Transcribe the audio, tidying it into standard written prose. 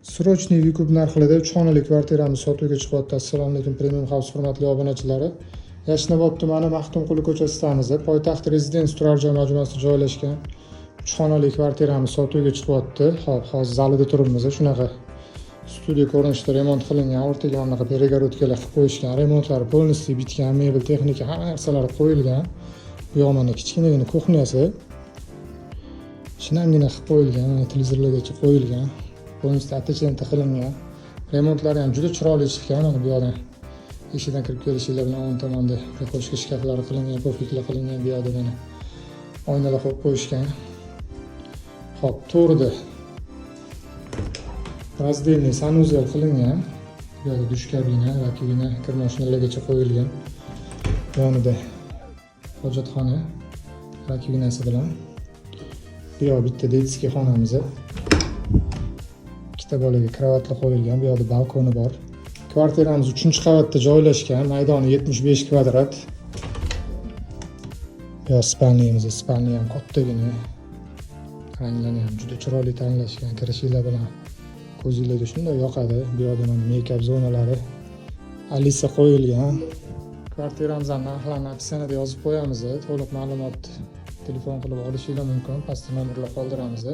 Срочный vikup narxida 3 xonali kvartiramiz sotuvga chiqyapti. Assalomu alaykum Premium House hurmatli obunachilari. Yashnobod tumani Maxtumquli ko'chasidamiz. Poytaxt Residence turar joy majmuasida joylashgan 3 xonali kvartiramiz sotuvga chiqyapti. Hop, hozir zalida turibmiz. Shunaqa studiya ko'rinishida remont qilingan, o'rtaga mana bunaqa перегородкаlar qilib qo'yishgan. Remontlari полностью bitgan, mebel, texnika, hamma narsalari qo'yilgan. Bu yoq mana kichkinagina kuxnyasi. Shinamgina qilib qo'yilgan, mana televizorlargacha qo'yilgan. Полностью attachment qilingan. Remontlari ham juda chiroyli chiqqan. Mana bu yoqdan eshikdan kirib kelishinglar bilan o'ng tomonda qo'shki shkaflari qilingan, pofliklar qilingan, bu yoqda mana oynalar qo'yib qo'yishgan. Hop, to'g'rida razdельный sanuzel qilingan. Bu yoqda dush kabina, rakibina, kir mashinalargacha qo'yilgan. Yonida hojatxona rakibinasi bilan. Bu yoq bitta detskiy xonamiz. Ikkita bolaga kravatlar qo'yilgan. Bu yoqda balkoni bor. Kvartiramiz 3-qavatda joylashgan. Maydoni 75 kvadrat. Bu yoq spalniyamiz, spalniy ham kattagina. Ranglarni ham juda chiroyli tanlashgan. Kirishinglar bilan ko'zingizga shunday yoqadi. Bu yoqda mana make-up zonalari Alisa qo'yilgan. Kvartiramizning narxlarini opsiyada yozib qo'yamiz. To'liq ma'lumot telefon qilib olishingiz mumkin. Pastda nomerlar qoldiramiz.